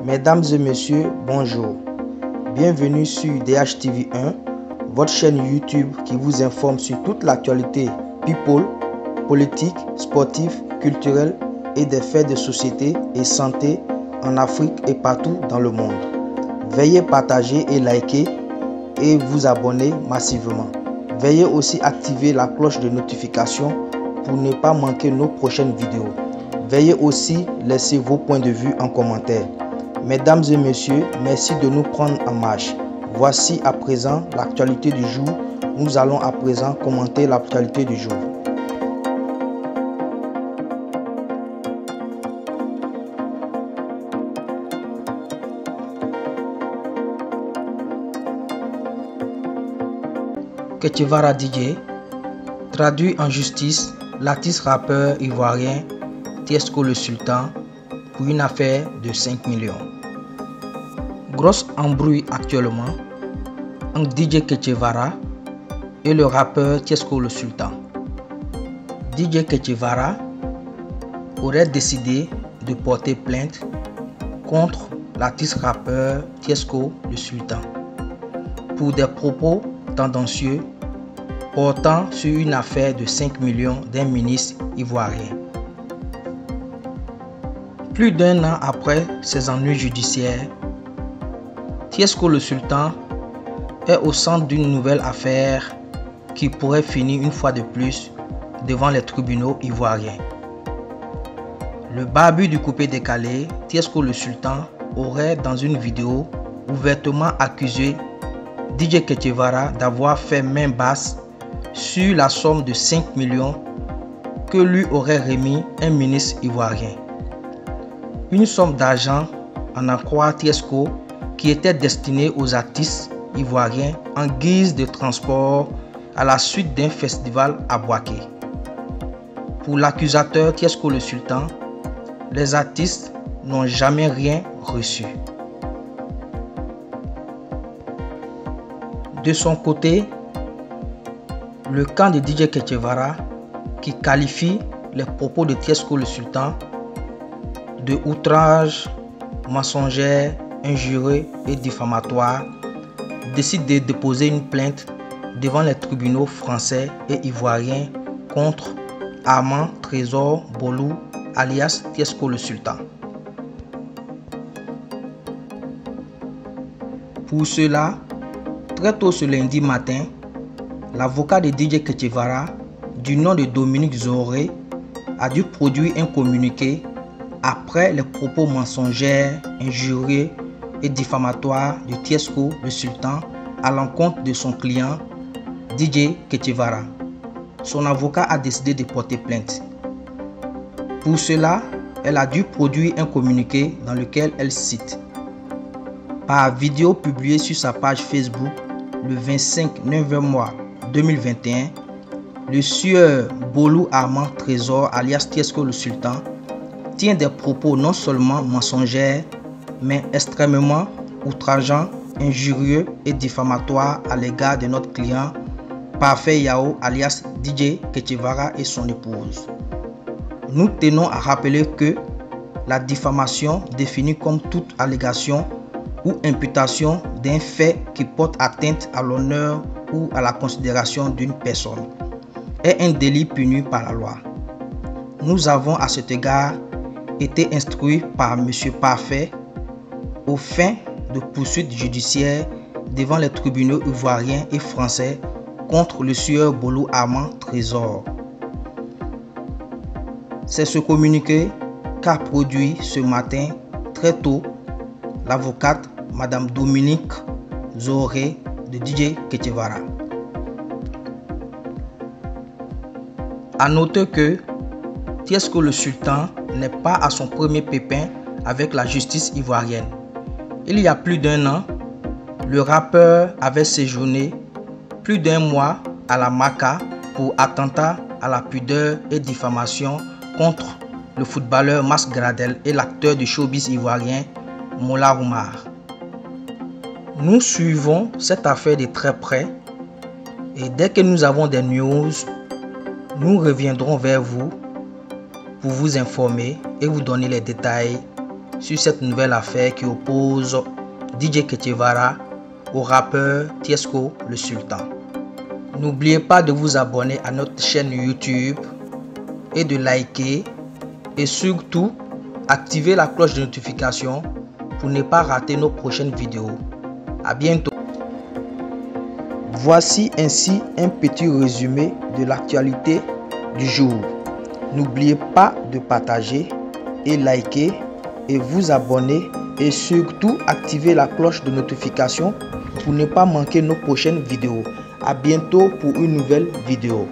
Mesdames et messieurs, bonjour. Bienvenue sur DHTV1, votre chaîne YouTube qui vous informe sur toute l'actualité people, politique, sportive, culturelle et des faits de société et santé en Afrique et partout dans le monde. Veuillez partager et liker et vous abonner massivement. Veuillez aussi activer la cloche de notification pour ne pas manquer nos prochaines vidéos. Veuillez aussi laisser vos points de vue en commentaire. Mesdames et messieurs, merci de nous prendre en marche. Voici à présent l'actualité du jour. Nous allons à présent commenter l'actualité du jour. Ketchevara DJ, traduit en justice, l'artiste rappeur ivoirien Tiesco le Sultan pour une affaire de 5 millions. Grosse embrouille actuellement entre DJ Ketchevara et le rappeur Tiesco le Sultan. DJ Ketchevara aurait décidé de porter plainte contre l'artiste rappeur Tiesco le Sultan pour des propos tendancieux portant sur une affaire de 5 millions d'un ministre ivoirien. Plus d'un an après ces ennuis judiciaires, Tiesco le Sultan est au centre d'une nouvelle affaire qui pourrait finir une fois de plus devant les tribunaux ivoiriens. Le barbu du coupé décalé, Tiesco le Sultan, aurait dans une vidéo ouvertement accusé DJ Ketchevara d'avoir fait main basse sur la somme de 5 millions que lui aurait remis un ministre ivoirien. Une somme d'argent, en croire Tiesco, qui était destinée aux artistes ivoiriens en guise de transport à la suite d'un festival à Bouaké. Pour l'accusateur Tiesco le Sultan, les artistes n'ont jamais rien reçu. De son côté, le camp de DJ Ketchevara, qui qualifie les propos de Tiesco le Sultan de outrage, mensongère, injurieux et diffamatoire, décide de déposer une plainte devant les tribunaux français et ivoiriens contre Armand Trésor Bolou alias Tiesco le Sultan. Pour cela, très tôt ce lundi matin, l'avocat de DJ Ketchevara, du nom de Dominique Zoré, a dû produire un communiqué après les propos mensongers, injurieux et diffamatoires de Tiesco le Sultan à l'encontre de son client DJ Ketchevara. Son avocat a décidé de porter plainte. Pour cela, elle a dû produire un communiqué dans lequel elle cite: par vidéo publiée sur sa page Facebook le 25 novembre 2021, le sieur Bolou Armand Trésor alias Tiesco le Sultan tient des propos non seulement mensongers mais extrêmement outrageants, injurieux et diffamatoires à l'égard de notre client Parfait Yao alias DJ Ketchevara et son épouse. Nous tenons à rappeler que la diffamation, définie comme toute allégation ou imputation d'un fait qui porte atteinte à l'honneur ou à la considération d'une personne, est un délit puni par la loi. Nous avons à cet égard été instruits par M. Parfait aux fins de poursuites judiciaires devant les tribunaux ivoiriens et français contre le sieur Bolou Armand Trésor. C'est ce communiqué qu'a produit ce matin très tôt l'avocate Madame Dominique Zoré de DJ Ketchevara. A noter que Tiesco le Sultan n'est pas à son premier pépin avec la justice ivoirienne. Il y a plus d'un an, le rappeur avait séjourné plus d'un mois à la Maka pour attentat à la pudeur et diffamation contre le footballeur Mas Gradel et l'acteur du showbiz ivoirien Mola Oumar. Nous suivons cette affaire de très près et dès que nous avons des news, nous reviendrons vers vous pour vous informer et vous donner les détails sur cette nouvelle affaire qui oppose DJ Ketchevara au rappeur Tiesco le Sultan. N'oubliez pas de vous abonner à notre chaîne YouTube et de liker et surtout activer la cloche de notification pour ne pas rater nos prochaines vidéos. À bientôt. Voici ainsi un petit résumé de l'actualité du jour. N'oubliez pas de partager et liker et vous abonner et surtout activer la cloche de notification pour ne pas manquer nos prochaines vidéos. À bientôt pour une nouvelle vidéo.